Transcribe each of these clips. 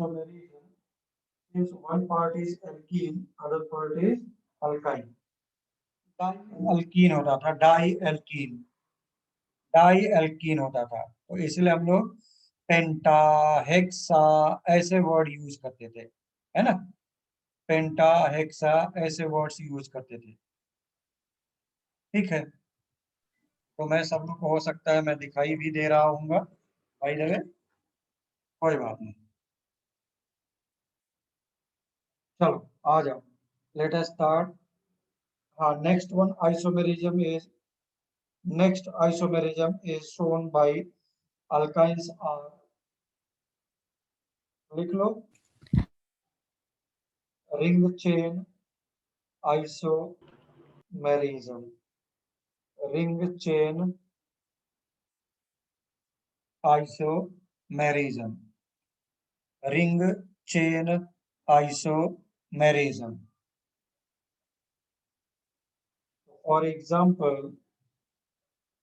isomerism means one part is alkene, other part is alkyne. डाई होता था, die alkene होता था, तो इसलिए हम लोग पेंटा, हेक्सा ऐसे वर्ड यूज करते थे, है ना। पेंटा, हेक्सा ऐसे वर्ड्स यूज करते थे। ठीक है, तो मैं सब लोग को हो सकता है मैं दिखाई भी दे रहा हूँगा भाई लगे, कोई बात नहीं। चलो आ जाओ, लेट अस स्टार्ट। हाँ, next isomerism is shown by alkynes are, लिख लो, ring chain isomerism, ring chain isomerism, ring chain isomerism. For example,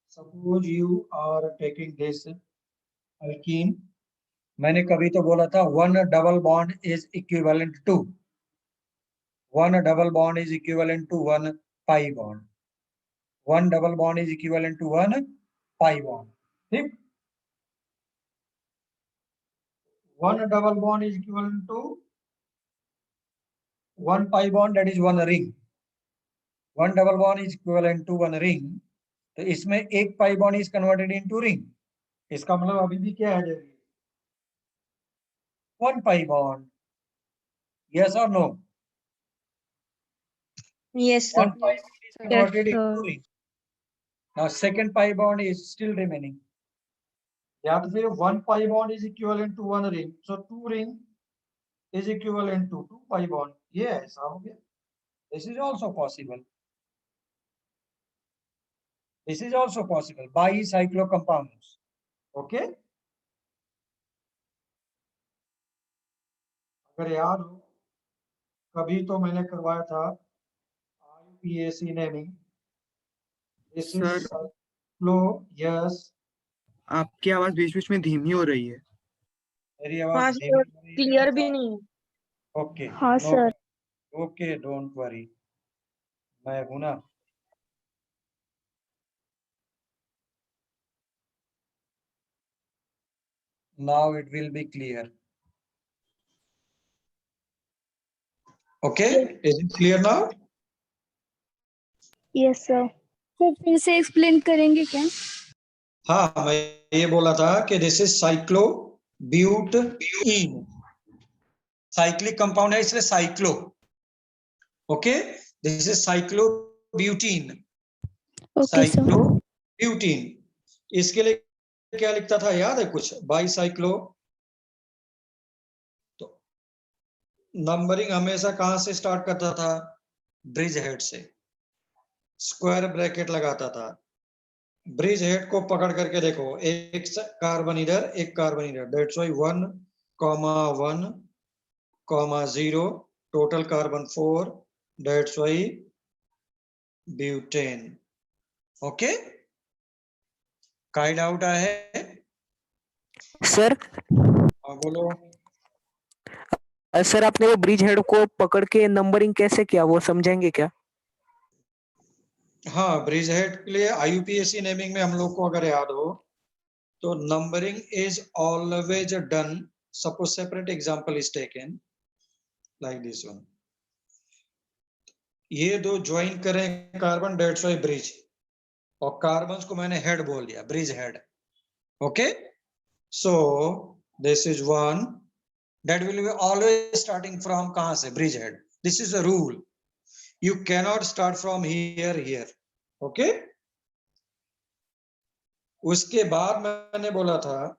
suppose you are taking this alkene, मैंने कभी तो बोला था one double bond is equivalent to one double bond is equivalent to one pi bond, one double bond is equivalent to one pi bond. ठीक, one double bond is equivalent to one pi bond, that is one ring. One double bond is equivalent to one ring, तो इसमें एक pi bond is converted into ring, इसका मतलब अभी भी क्या आ जाएगी, one pi bond. Yes or no? Yes, sir. One pi bond is converted into ring. Now second pi bond is still remaining. या तो फिर one pi bond is equivalent to one ring, so two ring is equivalent to two pi bond. ये ऐसा हो गया. This is also possible. This is also possible. Bicyclo compounds. Okay. अगर याद हो, कभी तो मैंने करवाया था IUPAC naming. This is cyclo. Yes. आपकी आवाज बीच बीच में धीमी हो रही है। मेरी आवाज धीमी हो रही है, क्लियर भी नहीं। ओके, हाँ सर। ओके, डोंट वरी, मैं हूं ना। Now it will be clear. Okay, is it clear now? Yes sir. तो फिर से एक्सप्लेन करेंगे क्या? हाँ, मैं ये बोला था कि this is cyclobutane, cyclic compound है इसलिए cyclo. Okay, this is cyclobutane, cyclobutane. इसके लिए क्या लिखता था याद है कुछ? बाईसाइक्लो. तो नंबरिंग हमेशा कहां से स्टार्ट करता था? ब्रिज हेड से, स्क्वायर ब्रैकेट लगाता था. ब्रिज हेड को पकड़ करके देखो, एक कार्बन इधर, एक कार्बन इधर, that's why 1,1,0, total carbon 4, that's why butane. Okay, काई डाउट है सर? बोलो. सर आपने वो ब्रिज हेड को पकड़ के नंबरिंग कैसे किया, वो समझेंगे क्या? हाँ, ब्रिज हेड के लिए IUPAC नेमिंग में हम लोग को अगर याद हो तो numbering is always done. Suppose separate example is taken like this one. ये दो ज्वाइन करें कार्बन, दैट्स व्हाई ब्रिज, और कार्बन को मैंने हेड बोल दिया, bridge head. Okay, so this is one, that will be always starting from कहां से? Bridge head. This is a rule, you cannot start from here. Okay, उसके बाद मैंने बोला था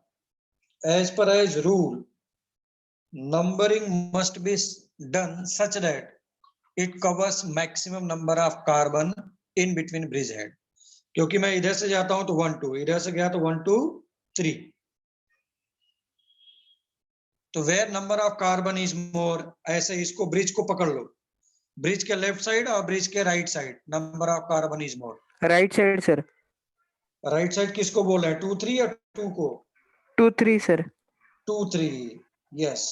as per as rule numbering must be done such that it covers maximum number of carbon in between bridge head. क्योंकि मैं इधर से जाता हूं तो 1 2, इधर से गया तो 1 2 3, तो where number of carbon is more, ऐसे इसको ब्रिज को पकड़ लो, ब्रिज के लेफ्ट साइड और ब्रिज के right side number of carbon is more. Right side sir. Right side किसको बोल रहे हैं? 2 3 या 2 को? 2 3 सर. 2 3, यस.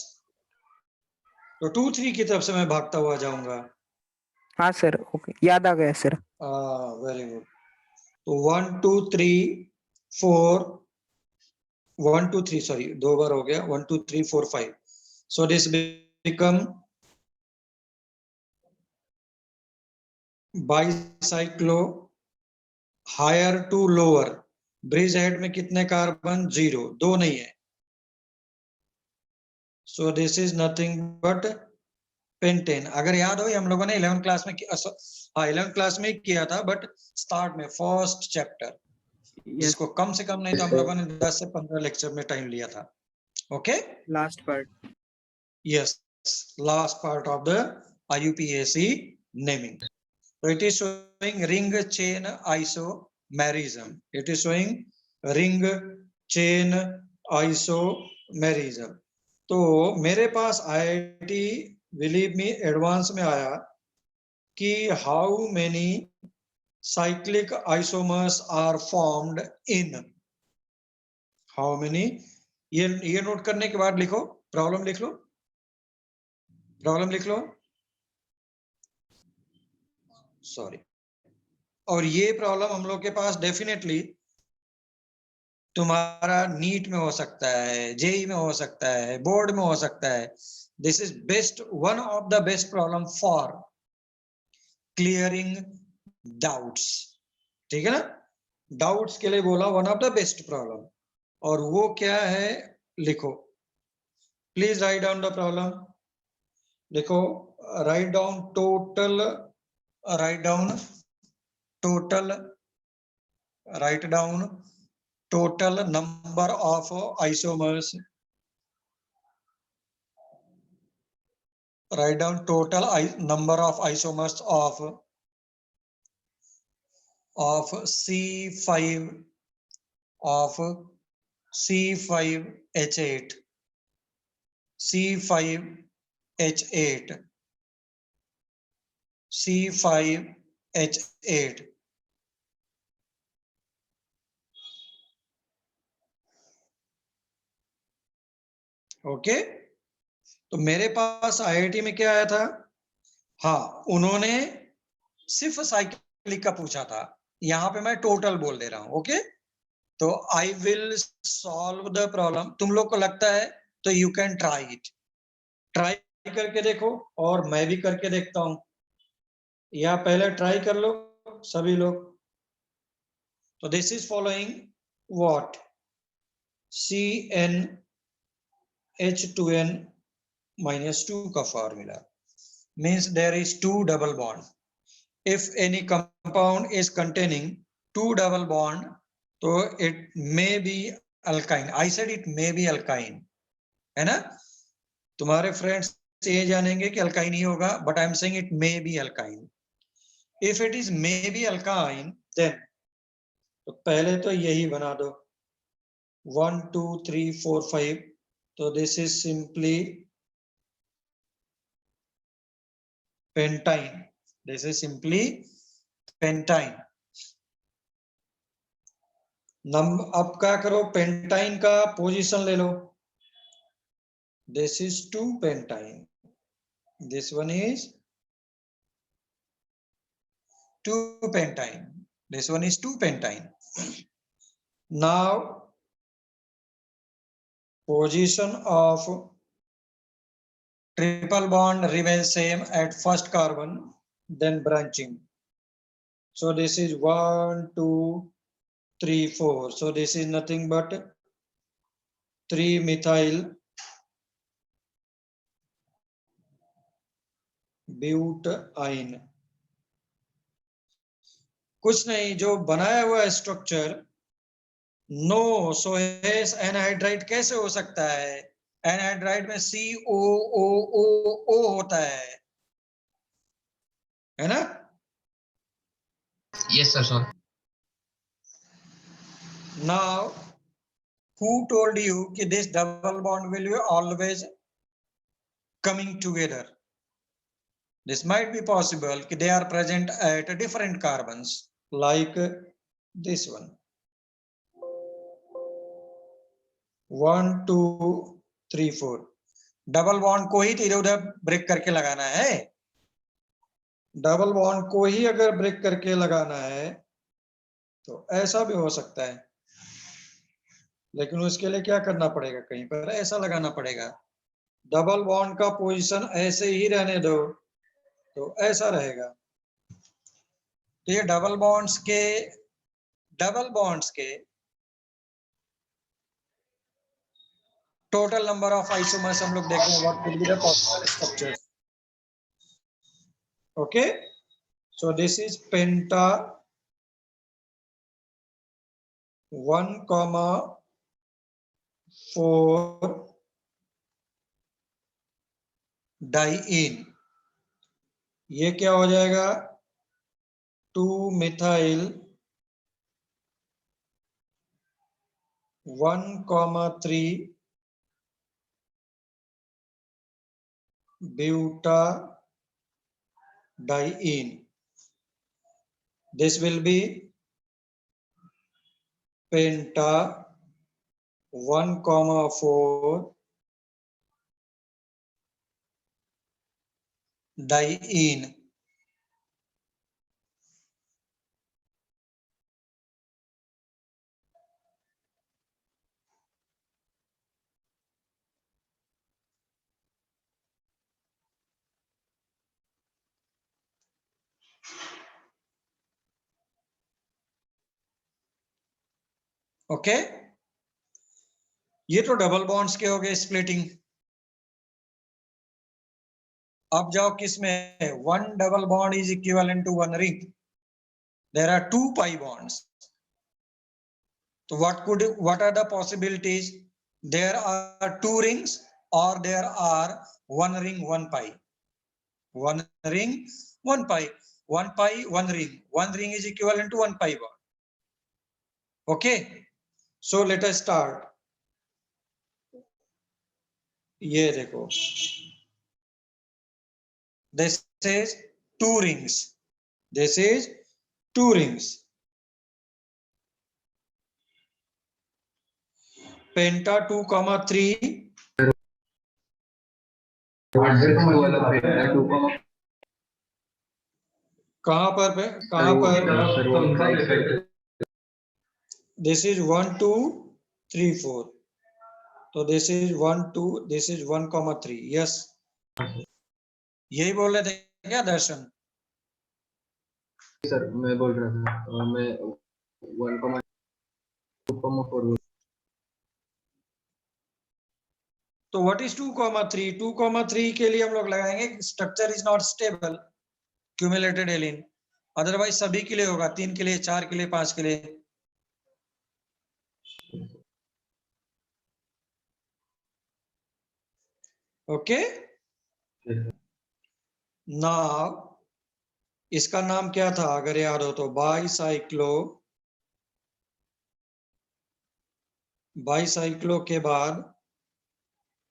तो 2 3 की तरफ से मैं भागता हुआ जाऊंगा। हाँ सर, ओके, याद आ गया सर। Very good. तो 1 2 3 4 1 2 3 सॉरी 2 बार हो गया 1 2 3 4 5 so this become bicyclo higher to lower. Bridge head में कितने कार्बन? 0, 2 नहीं है। So this is nothing but pentane. अगर याद हो हम लोगों ने 11th क्लास में 11th क्लास में किया था, बट स्टार्ट में फर्स्ट चैप्टर, जिसको कम से कम नहीं तो हम लोगों ने 10 से 15 लेक्चर में टाइम लिया था। Okay, last part. yes, last part of the IUPAC naming. So it is showing ring chain isomerism. It is showing ring chain isomerism. तो मेरे पास IIT बिलीव मी एडवांस में आया कि how many cyclic isomers are formed in, how many, ये note करने के बाद लिखो, प्रॉब्लम लिख लो, प्रॉब्लम लिख लो, सॉरी। और ये प्रॉब्लम हम लोग के पास डेफिनेटली तुम्हारा नीट में हो सकता है, जेई में हो सकता है, बोर्ड में हो सकता है। This is best, one of the best problem for clearing doubts. ठीक है ना, डाउट्स के लिए बोला one of the best problem. और वो क्या है लिखो, please write down the problem. लिखो, write down total, write down total, write down total number of isomers, write down total number of isomers of C5 of C5H8 C5H8 C5H8। Okay, तो मेरे पास IIT में क्या आया था? हाँ, उन्होंने सिर्फ साइक्लिक का पूछा था, यहाँ पे मैं टोटल बोल दे रहा हूं। ओके, तो I will solve the problem. तुम लोग को लगता है तो you can try it, try करके देखो, और मैं भी करके देखता हूं, या पहले ट्राई कर लो सभी लोग। तो this is following what, CnH2n -2 का formula means there is 2 double bond. If any compound is containing 2 double bond, so it may be alkyne. I said it may be alkyne, है ना? तुम्हारे फ्रेंड्स ये जानेंगे कि अल्काइन ही होगा, but I am saying it may be alkyne. If it is may be alkyne, then तो पहले तो यही बना दो 1 2 3 4 5। तो this is simply pentyne, this is simply pentyne. अब क्या करो, पेंटाइन का पोजीशन ले लो। This is 2 pentyne, this one is 2 pentine, this one is 2 pentine. Now position of triple bond remains same at first carbon, then branching. So this is 1 2 3 4, so this is nothing but 3 methyl butane। कुछ नहीं, जो बनाया हुआ structure no सोहेस anhydride कैसे हो सकता है? Anhydride में COOO होता है ना? Yes, sir. Sir. Now, who told you कि this double bond will be always coming together? This might be possible कि they are present at different carbons, like this one. 1 2 3 4. Double bond को ही तो इधर उधर break करके लगाना है, double bond को ही अगर ब्रेक करके लगाना है तो ऐसा भी हो सकता है, लेकिन उसके लिए क्या करना पड़ेगा, कहीं पर ऐसा लगाना पड़ेगा। डबल बॉन्ड का पोजीशन ऐसे ही रहने दो तो ऐसा रहेगा। तो ये डबल बॉन्ड्स के टोटल नंबर ऑफ आइसोमर्स हम लोग देख रहे हैं, what could be the possible structures. Okay, so this is penta 1,4 diene. ये क्या हो जाएगा, 2-methyl 1,3 butadiene. This will be penta 1,4 diene. Okay, ये तो डबल बॉन्ड्स के हो गए स्प्लिटिंग। अब जाओ किस में, one double bond is equivalent to one ring, there are 2 pi bonds. तो what are the possibilities, there are 2 rings or there are 1 ring 1 pi, 1 ring 1 pi, 1 pi 1 ring, 1 ring is equivalent to 1 pi bond. Okay, so let us start. ये देखो, this is 2 rings, this is 2 rings, penta 2,3 कहां पर this is 1 2 3 4, तो this is 1 2, this is 1,3, yes, यही बोल रहे थे क्या दर्शन? सर मैं बोल रहा था, मैं 1,2,4। तो व्हाट इज 2,3? 2,3 के लिए हम लोग लगाएंगे structure is not stable cumulated allene, otherwise सभी के लिए होगा, 3 के लिए, 4 के लिए, 5 के लिए। ओके, नाउ इसका नाम क्या था अगर याद हो तो, बाईसाइक्लो के बाद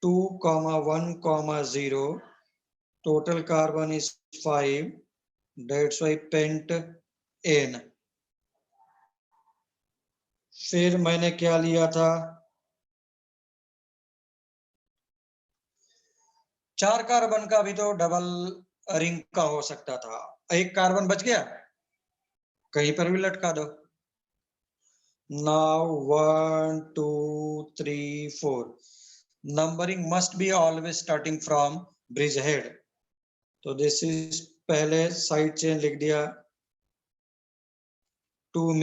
2,1,0, total carbon is 5, that's why pentane. फिर मैंने क्या लिया था, 4 कार्बन का भी तो डबल रिंग का हो सकता था, एक कार्बन बच गया, कहीं पर भी लटका दो। Now 1 2 3 4, numbering must be always starting from bridge head, तो दिस इज पहले साइड चेन लिख दिया, 2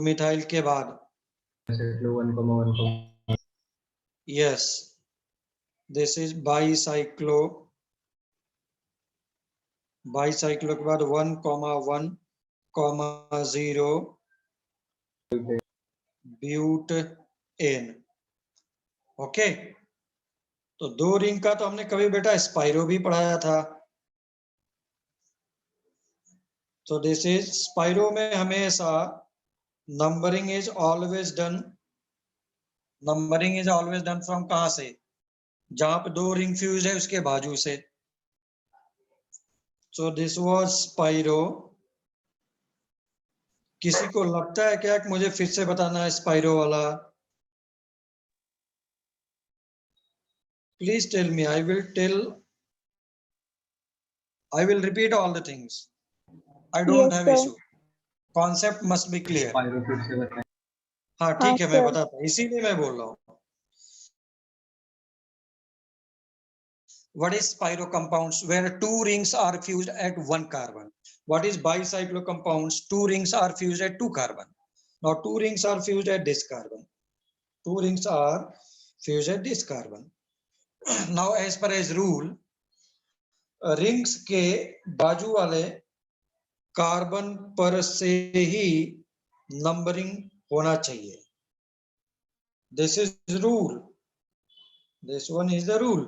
मिथाइल के बाद 1,1, यस, दिस इज बाईसाइक्लो के बाद 1,1,0 ब्यूट एन। ओके, तो 2 रिंग का तो हमने कभी बेटा स्पाइरो भी पढ़ाया था, तो दिस इज स्पाइरो में हमेशा numbering is always done from कहां से, जहां पे 2 रिंग फ्यूज है उसके बाजू से। So this was spiro. किसी को लगता है क्या कि मुझे फिर से बताना है स्पाइरो वाला? Please tell me. I will repeat all the things. I don't Yes, have sir. issue. Concept must be clear. Pyro फिर से बताएं। हाँ हाँ, ठीक है, मैं sir. बताता हूँ, इसीलिए मैं बोल रहा हूँ. What is spiro compounds? Where two rings are fused at one carbon. What is bicyclo compounds? Two rings are fused at two carbon. Now two rings are fused at this carbon. Two rings are fused at this carbon. Now as per as rule, rings के बाजू वाले carbon पर से ही numbering होना चाहिए. This is rule. This one is the rule.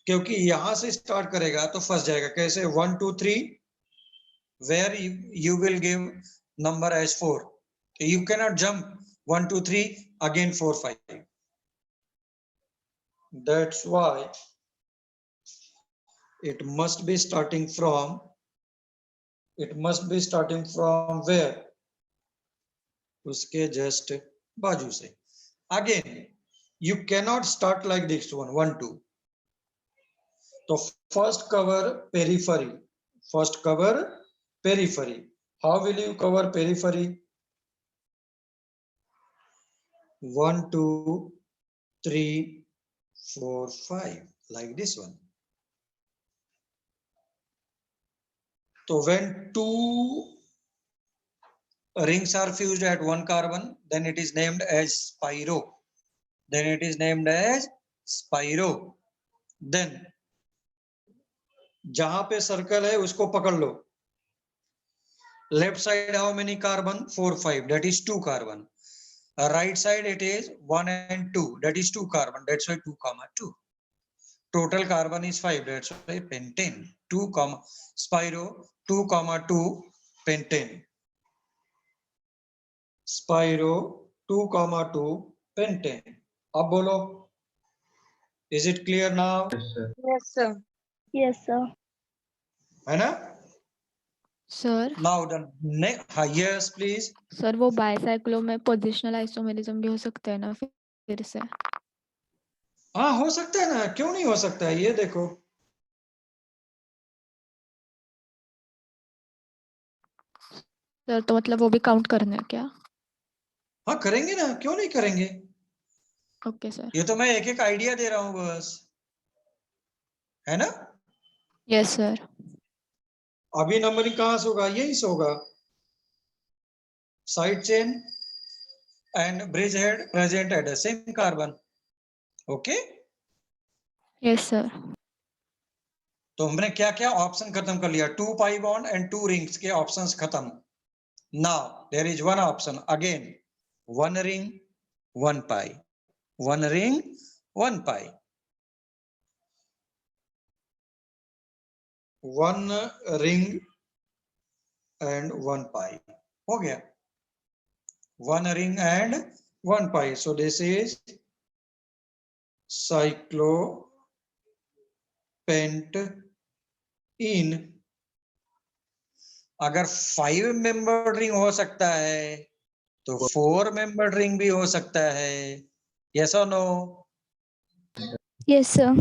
क्योंकि यहां से स्टार्ट करेगा तो फंस जाएगा. कैसे? 1 2 3 where you will give number as 4. You cannot jump 1 2 3 again 4 5. That's why it must be starting from where? उसके just बाजू से. Again, you cannot start like this one 1 2. So first cover periphery. How will you cover periphery? 1 2 3 4 5 like this one. So when two rings are fused at one carbon, then it is named as spiro. Then जहां पे circle है उसको पकड़ लो. Left side how many carbon? 4 5, that is 2 carbon. Right side it is 1 and 2, that is 2 carbon, that's why 2 comma 2. Total carbon is 5, that's why pentane. 2 comma spiro 2 comma 2 pentane. Spiro 2 comma 2 pentane. अब बोलो, is it clear now? Yes, sir. Yes, sir. है ना? Sir Now the next, yes please. Sir वो bicyclo में positional isomerism भी हो सकता है ना फिर से? हाँ हो सकता है ना, क्यों नहीं हो सकता है. ये देखो सर तो मतलब वो भी काउंट करना है क्या? हाँ करेंगे ना, क्यों नहीं करेंगे. Okay sir. ये तो मैं एक एक आइडिया दे रहा हूँ बस, है ना. Yes sir. अभी नंबरिंग कहाँ से होगा? यहीं से होगा. Side chain and bridge head present at the same carbon. Okay. Yes sir. तो हमने क्या क्या ऑप्शन खत्म कर लिया. 2 पाई बॉन्ड एंड 2 रिंग्स के ऑप्शंस खत्म. Now there is one option again, 1 ring 1 pi, 1 ring 1 pi. 1 ring and 1 pi हो गया. 1 ring and 1 pi. So this is cyclopentene. अगर 5 membered ring हो सकता है तो 4 membered ring भी हो सकता है. Yes or no? Yes, sir.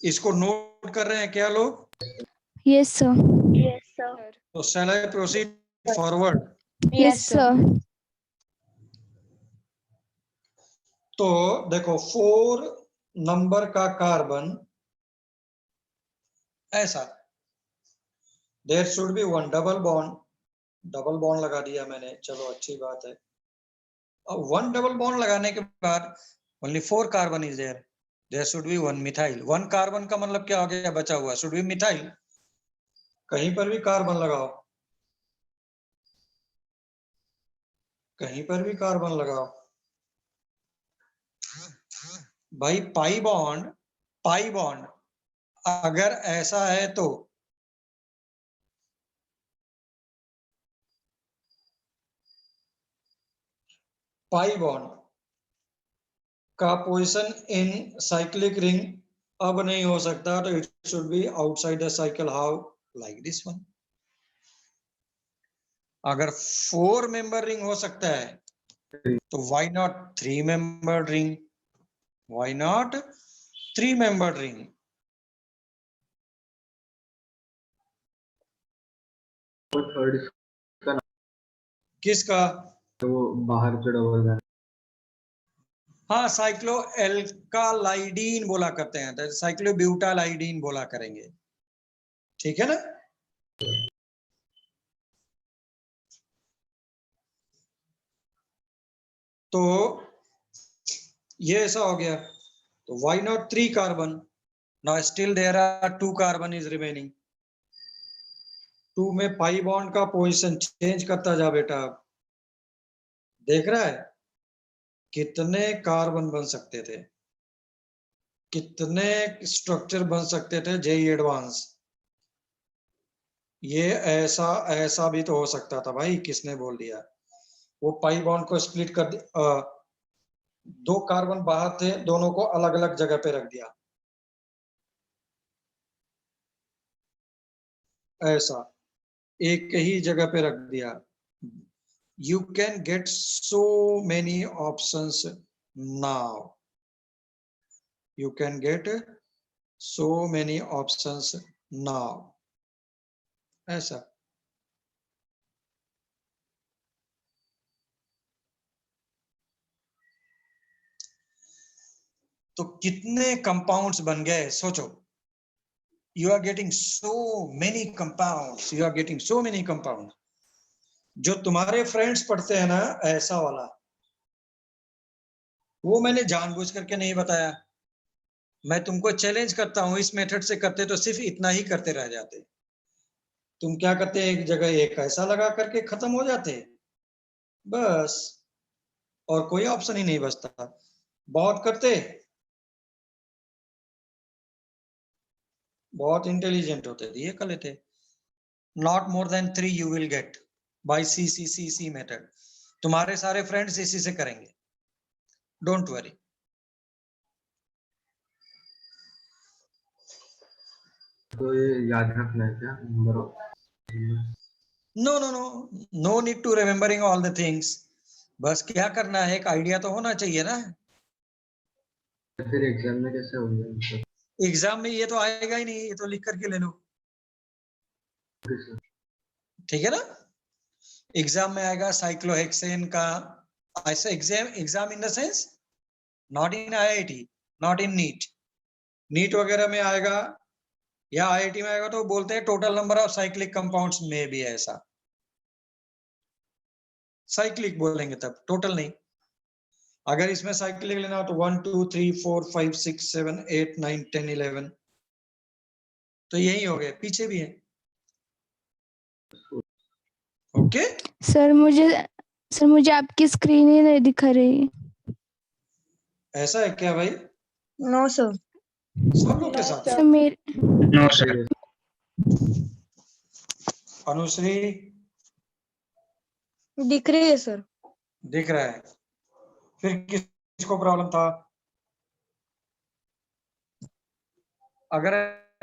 इसको नोट कर रहे हैं क्या लोग? Yes, sir. Yes, sir. तो shall I proceed forward? Yes, sir. तो देखो 4 नंबर का कार्बन ऐसा, there should be 1 double bond लगा दिया मैंने. चलो अच्छी बात है. अब 1 डबल बॉन्ड लगाने के बाद only 4 carbon is there. There should be 1 methyl. 1 carbon का मतलब क्या हो गया? बचा हुआ शुड बी मिथाइल. कहीं पर भी कार्बन लगाओ, कहीं पर भी कार्बन लगाओ भाई. पाई बॉन्ड अगर ऐसा है तो पाई बॉन्ड का पोजीशन इन साइक्लिक रिंग अब नहीं हो सकता. तो it should be outside the cycle. How? Like this one. अगर 4 मेंबर रिंग हो सकता है तो why not 3 member ring? Why not 3-membered ring? वो थर्ड किसका? वो बाहर जो डबल है हाँ, साइक्लो एल्कालाइडीन बोला करते हैं, तो साइक्लोब्यूटालाइडीन बोला करेंगे, ठीक है ना। तो ये ऐसा हो गया, तो why not 3 carbon? Now still there are 2 carbon is remaining. 2 में पाई बॉन्ड का पोजीशन चेंज करता जा बेटा, देख रहा है कितने कार्बन बन सकते थे, कितने स्ट्रक्चर बन सकते थे जेई एडवांस। ये ऐसा ऐसा भी तो हो सकता था भाई, किसने बोल दिया? वो पाई बॉन्ड को स्प्लिट कर 2 कार्बन बाहर थे, दोनों को अलग अलग जगह पे रख दिया, ऐसा एक ही जगह पे रख दिया। You can get so many options now. You can get so many options now. ऐसा। तो कितने कंपाउंड्स बन गए सोचो। You are getting so many compounds. You are getting so many compounds. जो तुम्हारे फ्रेंड्स पढ़ते हैं ना ऐसा वाला, वो मैंने जानबूझ करके नहीं बताया। मैं तुमको चैलेंज करता हूं, इस मेथड से करते तो सिर्फ इतना ही करते रह जाते। तुम क्या करते, एक जगह एक ऐसा लगा करके खत्म हो जाते बस, और कोई ऑप्शन ही नहीं बचता। बहुत करते, बहुत इंटेलिजेंट होते थे, ये कर लेते। Not more than 3 you will get by C method. तुम्हारे सारे फ्रेंड्स इसी से करेंगे, डोंट वरी। तो ये याद रखना है क्या number of? No no no, no need to remembering all the things. बस क्या करना है, एक आइडिया तो होना चाहिए ना। फिर एग्जाम में कैसे होंगे मतलब? एग्जाम में ये तो आएगा ही नहीं, ये तो लिख करके ले लो, ठीक है ना। एग्जाम में आएगा साइक्लोहेक्सेन का, ऐसा exam in the sense not in IIT, not in NEET. NEET वगैरह में आएगा या आईआईटी में आएगा तो बोलते हैं total number of cyclic compounds में भी ऐसा, साइक्लिक बोलेंगे तब, टोटल नहीं। अगर इसमें साइक्लिक लेना हो तो 1 2 3 4 5 6 7 8 9 10 11, तो यही हो गए, पीछे भी है। ओके सर मुझे आपकी स्क्रीन ही नहीं दिखा रही। ऐसा है क्या भाई? No sir. सब लोग के साथ? सर मेरे अनुश्री दिख रही है सर। दिख रहा है, फिर किसको प्रॉब्लम था? अगर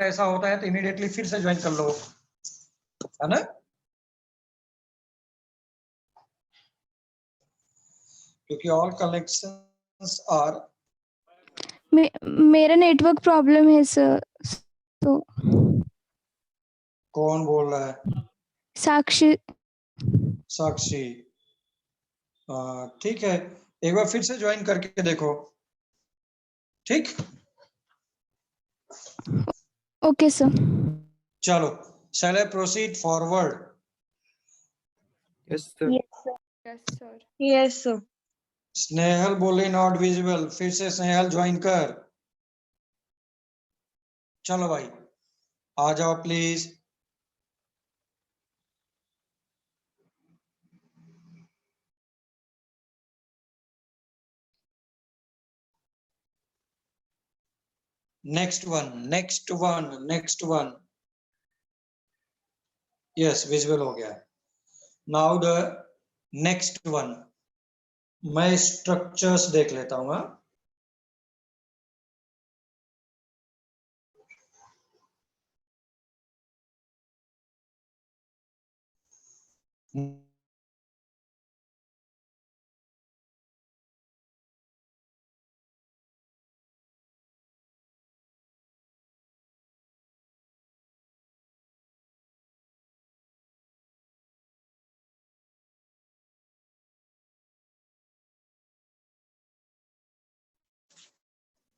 ऐसा होता है तो इमीडिएटली फिर से ज्वाइन कर लो, है ना, क्योंकि ऑल कनेक्शंस आर। मेरा नेटवर्क प्रॉब्लम है सर, तो कौन बोल रहा है? साक्षी। साक्षी, ठीक है, एक बार फिर से ज्वाइन करके देखो, ठीक। Okay sir. चलो, shall I proceed forward? Yes sir. Yes sir. Yes sir. Snehal बोले नॉट विजिबल, फिर से स्नेहल ज्वाइन कर। चलो भाई, आ जाओ please. Next one. Yes, visible हो गया। नाउ द नेक्स्ट वन, मैं स्ट्रक्चर्स देख लेता हूँ।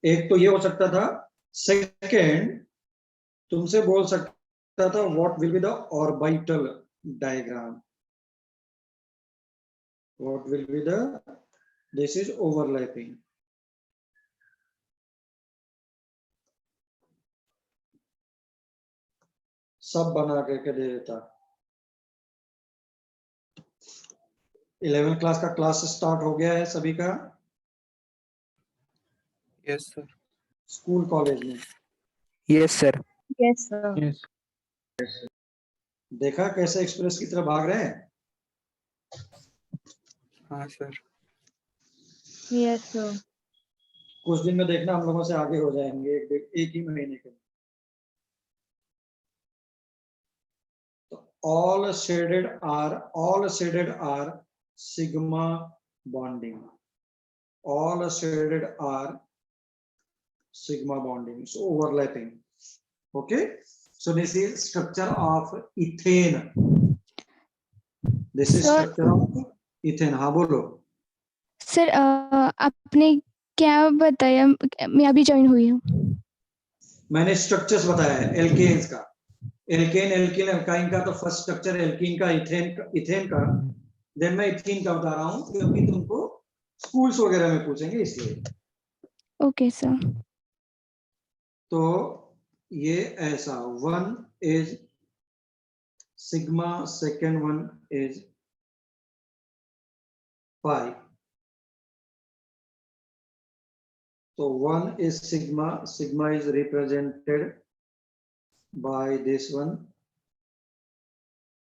एक तो ये हो सकता था, सेकेंड तुमसे बोल सकता था what will be the orbital diagram, what will be the, this is overlapping. सब बना करके दे देता। 11th क्लास का क्लास स्टार्ट हो गया है सभी का, यस सर। स्कूल कॉलेज में। Yes sir. Yes sir. Yes. देखा कैसे एक्सप्रेस की तरफ भाग रहे हैं। हाँ सर। Yes sir. कुछ दिन में देखना हम लोगों से आगे हो जाएंगे, एक ही महीने के। all shaded are sigma bonding, all shaded are sigma bonding, so overlapping. Okay, so this is structure of ethane, this is Sir- structure of ethane। हाँ बोलो। सर आपने क्या बताया, मैं अभी ज्वाइन हुई हूँ। मैंने स्ट्रक्चर्स बताया है एल्केन्स का, एल्केन एल्किन अल्काइन का, तो फर्स्ट स्ट्रक्चर एल्कीन का, इथेन का, देन मैं इथीन का बता रहा हूँ क्योंकि तुमको स्कूल्स वगैरह में पूछेंगे इसलिए। Okay sir. तो ये ऐसा, one is sigma, second one is pi, तो one is sigma, sigma is represented by this one.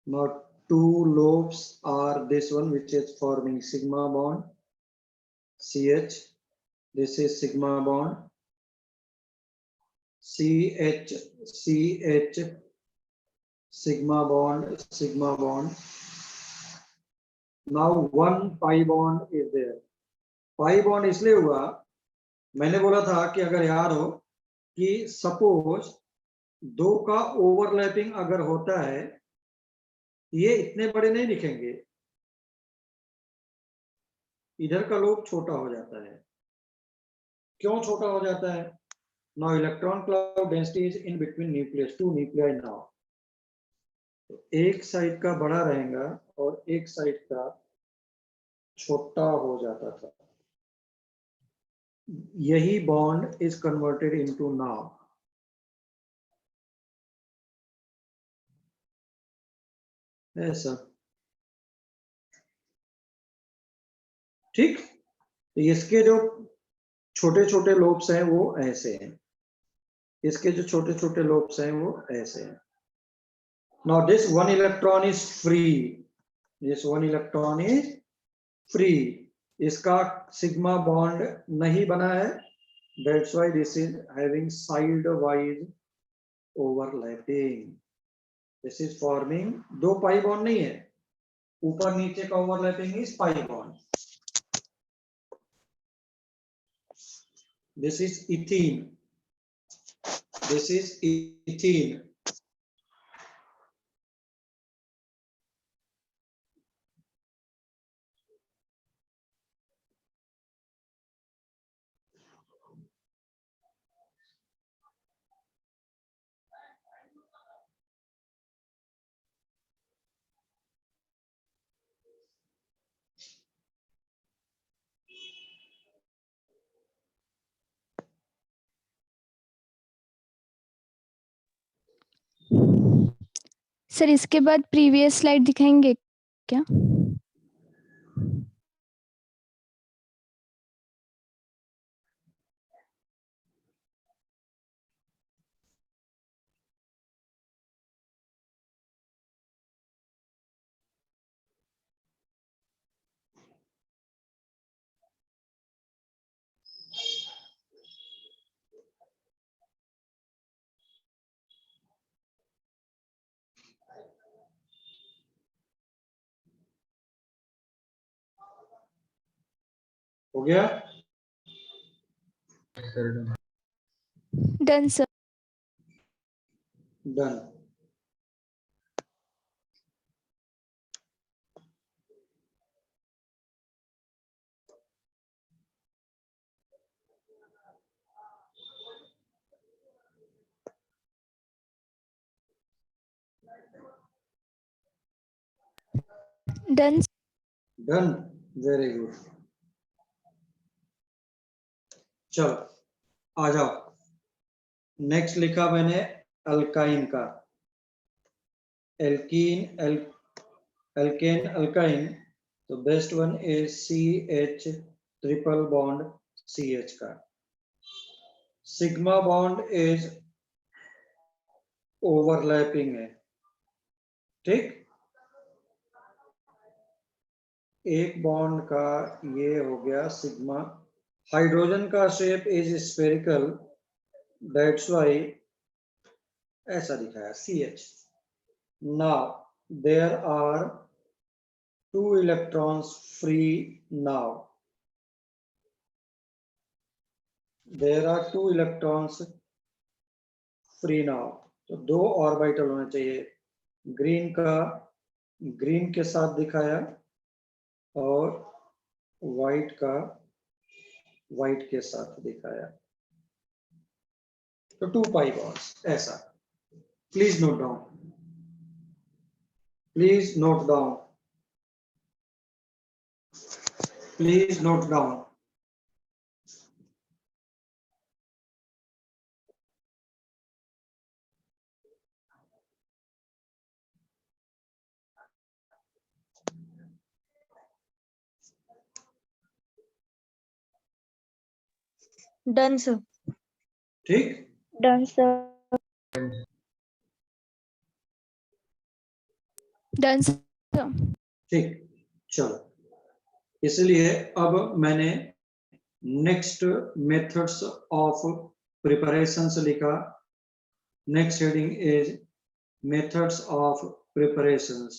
Now two lobes are this one, which is forming sigma bond, CH. This is sigma bond, CH, CH, sigma bond, sigma bond. Now one pi bond is there. Pi bond इसलिए हुआ, मैंने बोला था कि अगर याद हो कि सपोज दो का ओवरलैपिंग अगर होता है, ये इतने बड़े नहीं दिखेंगे, इधर का लोब छोटा हो जाता है। क्यों छोटा हो जाता है? Now electron cloud density is in between nucleus, two nuclei now. तो एक साइड का बड़ा रहेगा और एक साइड का छोटा हो जाता था। यही bond is converted into now. ऐसा ठीक। तो इसके जो छोटे छोटे लोब्स हैं वो ऐसे हैं, इसके जो छोटे छोटे लोब्स हैं वो ऐसे हैं। Now this one electron is free, this one electron is free, इसका सिग्मा बॉन्ड नहीं बना है, that's why this is having sidewise overlapping, this is forming दो पाई बॉन्ड नहीं है, ऊपर नीचे का overlapping is pi bond. This is ethene, this is ethene. Sir इसके बाद प्रीवियस स्लाइड दिखाएंगे क्या? हो गया? Done sir. Done. Done. Done, very good. चलो आ जाओ, नेक्स्ट लिखा मैंने अल्काइन का, एल्कीन, एल्केन, अल्काइन। तो best one is CH triple bond CH का। सिग्मा बॉन्ड इज ओवरलैपिंग है, ठीक। एक बॉन्ड का ये हो गया सिग्मा। हाइड्रोजन का shape is spherical, that's why ऐसा दिखाया CH। Now there are 2 electrons free now. There are 2 electrons free now. तो 2 ऑर्बिटल होने चाहिए, ग्रीन का ग्रीन के साथ दिखाया और व्हाइट का व्हाइट के साथ दिखाया। तो 2 पाई बॉन्ड्स ऐसा। Please note down, please note down, please note down. Done sir. ठीक, डन सर। Done sir. ठीक। चलो, इसलिए अब मैंने नेक्स्ट मेथड्स ऑफ प्रिपरेशंस लिखा। Next heading is methods of preparations.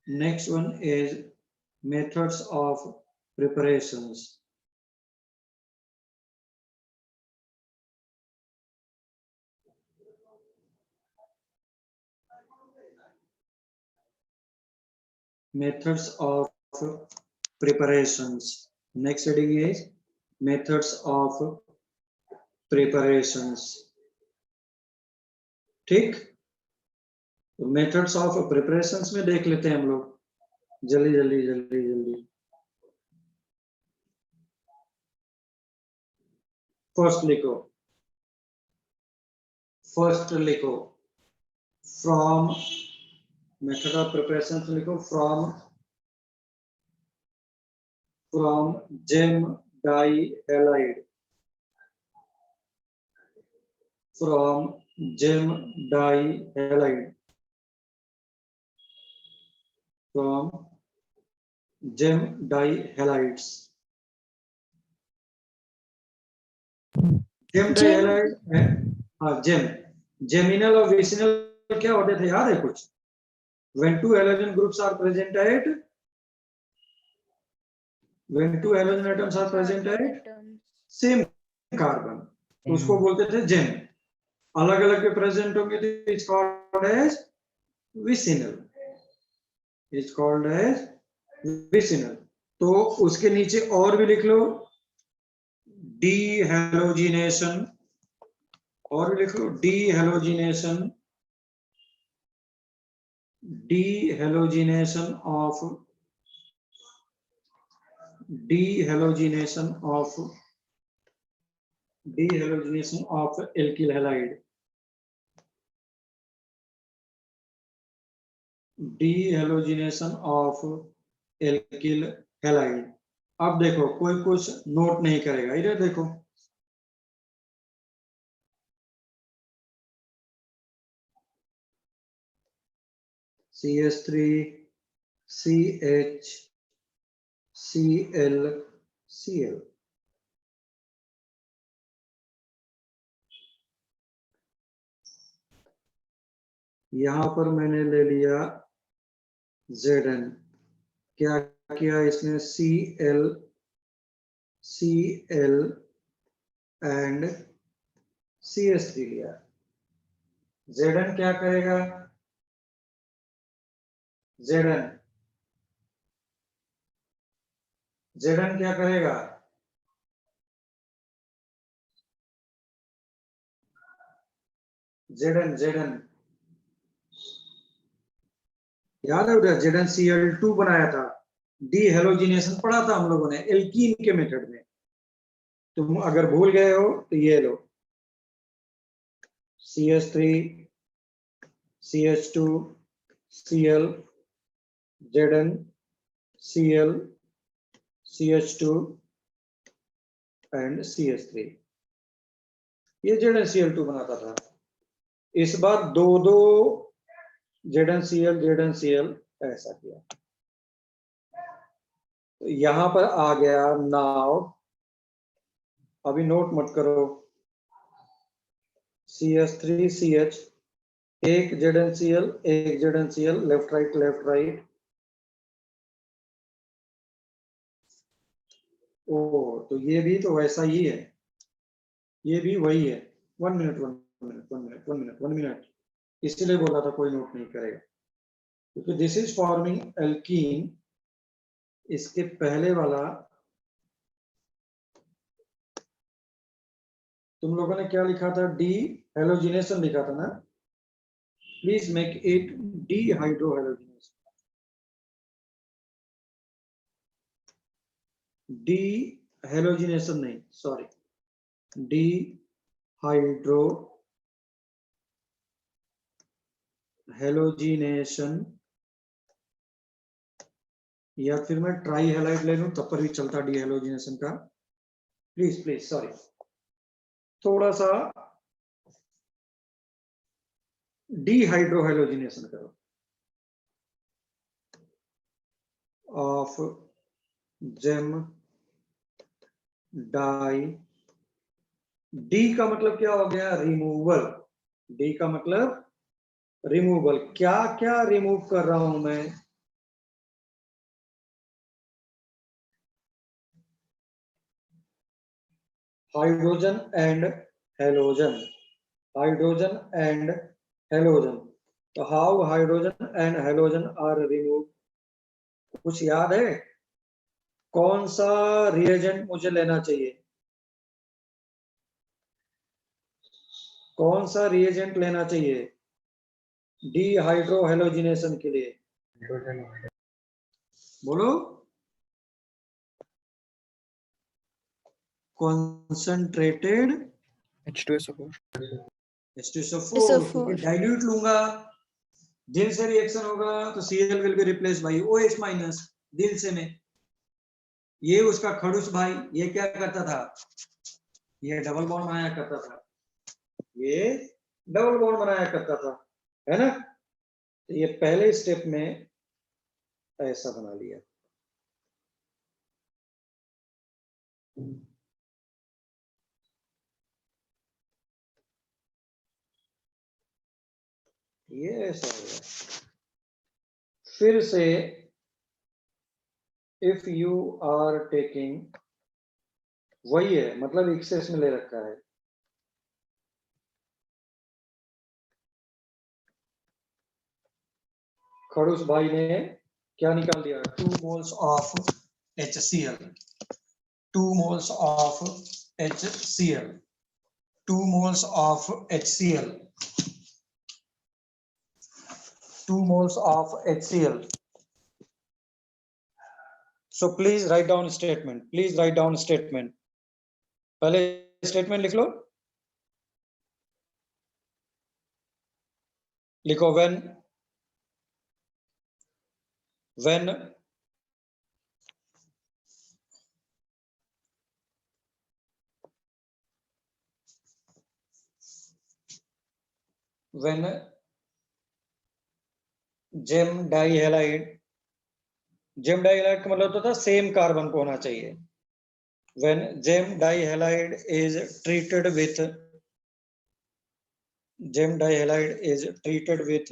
Next one is methods of preparations. Methods of preparations. Next heading is methods of preparations. ठीक, तो methods of preparations में देख लेते हैं हम लोग, जल्दी जल्दी जल्दी जल्दी। फर्स्ट लिखो, फर्स्ट लिखो फ्रॉम, मेथड ऑफ प्रिपरेशन लिखो from gem dihalide, from gem dihalide, from gem dihalides. Gem dihalide है, हाँ जेम, जेमिनल और विसिनल क्या होते थे याद है कुछ? When two halogen groups are present at, when two halogen atoms are present at same carbon, उसको बोलते थे जेम। अलग अलग के प्रेजेंट होंगे तो it's called as vicinal, it's called as vicinal. तो उसके नीचे और भी लिख लो, डी हैलोजिनेशन, और भी लिख लो dehalogenation, dehalogenation of, dehalogenation of, dehalogenation of alkyl halide, dehalogenation of alkyl halide. अब देखो कोई कुछ नोट नहीं करेगा, इधर देखो, CH3 CH Cl Cl। यहां पर मैंने ले लिया Zn, क्या किया इसने Cl एंड CH3 लिया। Zn क्या करेगा? Zn क्या करेगा? Zn याद है उधर ZnCl2 बनाया था, डी हेलोजिनेशन पढ़ा था हम लोगों ने एल्कीन के मेथड में। तुम अगर भूल गए हो तो ये लो, CH3 CH2 Cl ZnCl CH2 and CH3, ये ZnCl2 बनाता था। इस बार दो ZnCl ऐसा किया, तो यहां पर आ गया नाव। अभी नोट मत करो, CH3CH, एक ZnCl एक ZnCl, लेफ्ट राइट। ओ तो ये भी तो वैसा ही है, ये भी वही है। 1 मिनट, इसलिए बोला था कोई नोट नहीं करेगा, क्योंकि दिस इज फॉर्मिंग एल्कीन। इसके पहले वाला तुम लोगों ने क्या लिखा था, डी हेलोजिनेशन लिखा था ना। Please make it D hydro halogenation, D halogenation नहीं, सॉरी, डी हाइड्रो हेलोजिनेशन, या फिर मैं ट्राई हेलाइड ले लूं तब पर भी चलता डी हेलोजिनेशन का। प्लीज सॉरी, थोड़ा सा डी हाइड्रो हेलोजिनेशन करो ऑफ जेम डाई। डी का मतलब क्या हो गया, रिमूवल। डी का मतलब रिमूवल। क्या क्या रिमूव कर रहा हूं मैं, hydrogen and halogen, hydrogen and halogen. तो how hydrogen and halogen are remove, कुछ याद है? कौन सा रिएजेंट मुझे लेना चाहिए, कौन सा रिएजेंट लेना चाहिए डी हाइड्रो हेलोजिनेशन के लिए? बोलो, कॉन्सेंट्रेटेड H2SO4। H2SO4, क्योंकि डाइल्यूट लूंगा, दिल से रिएक्शन होगा तो Cl will be replace by OH minus, दिल से में। ये उसका खड़ूस भाई, ये क्या करता था, ये डबल बॉन्ड बनाया करता था, ये डबल बॉन्ड बनाया करता था, है ना। तो ये पहले स्टेप में ऐसा बना लिया। ये ऐसा हो गया। फिर से इफ यू आर टेकिंग, वही है, मतलब एक्सेस में ले रखा है। खड़ूस भाई ने क्या निकाल दिया, 2 moles of HCl, 2 moles of HCl, 2 moles of HCl, 2 moles of HCl. So please write down statement. Please write down statement. पहले statement लिख लो, लिखो when जेम डाइहैलाइड, जेम डाइहैलाइड का मतलब तो था सेम कार्बन को होना चाहिए। when gem dihalide is treated with, gem dihalide is treated with,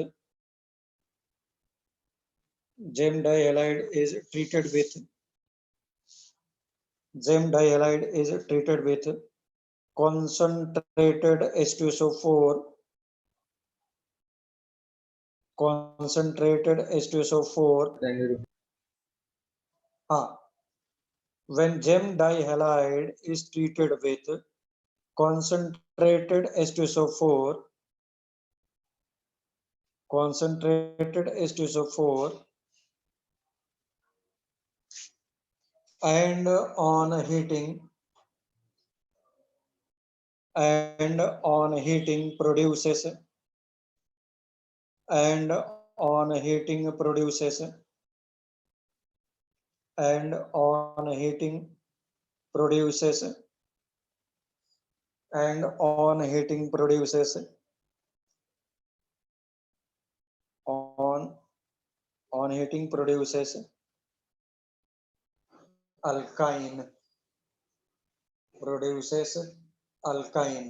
gem dihalide is treated with, gem dihalide is treated with concentrated H2SO4, concentrated H2SO4, हाँ, when gem dihalide is treated with concentrated H2SO4, concentrated H2SO4 and on heating produces and on heating produces and on heating produces and on heating produces on heating produces alkyne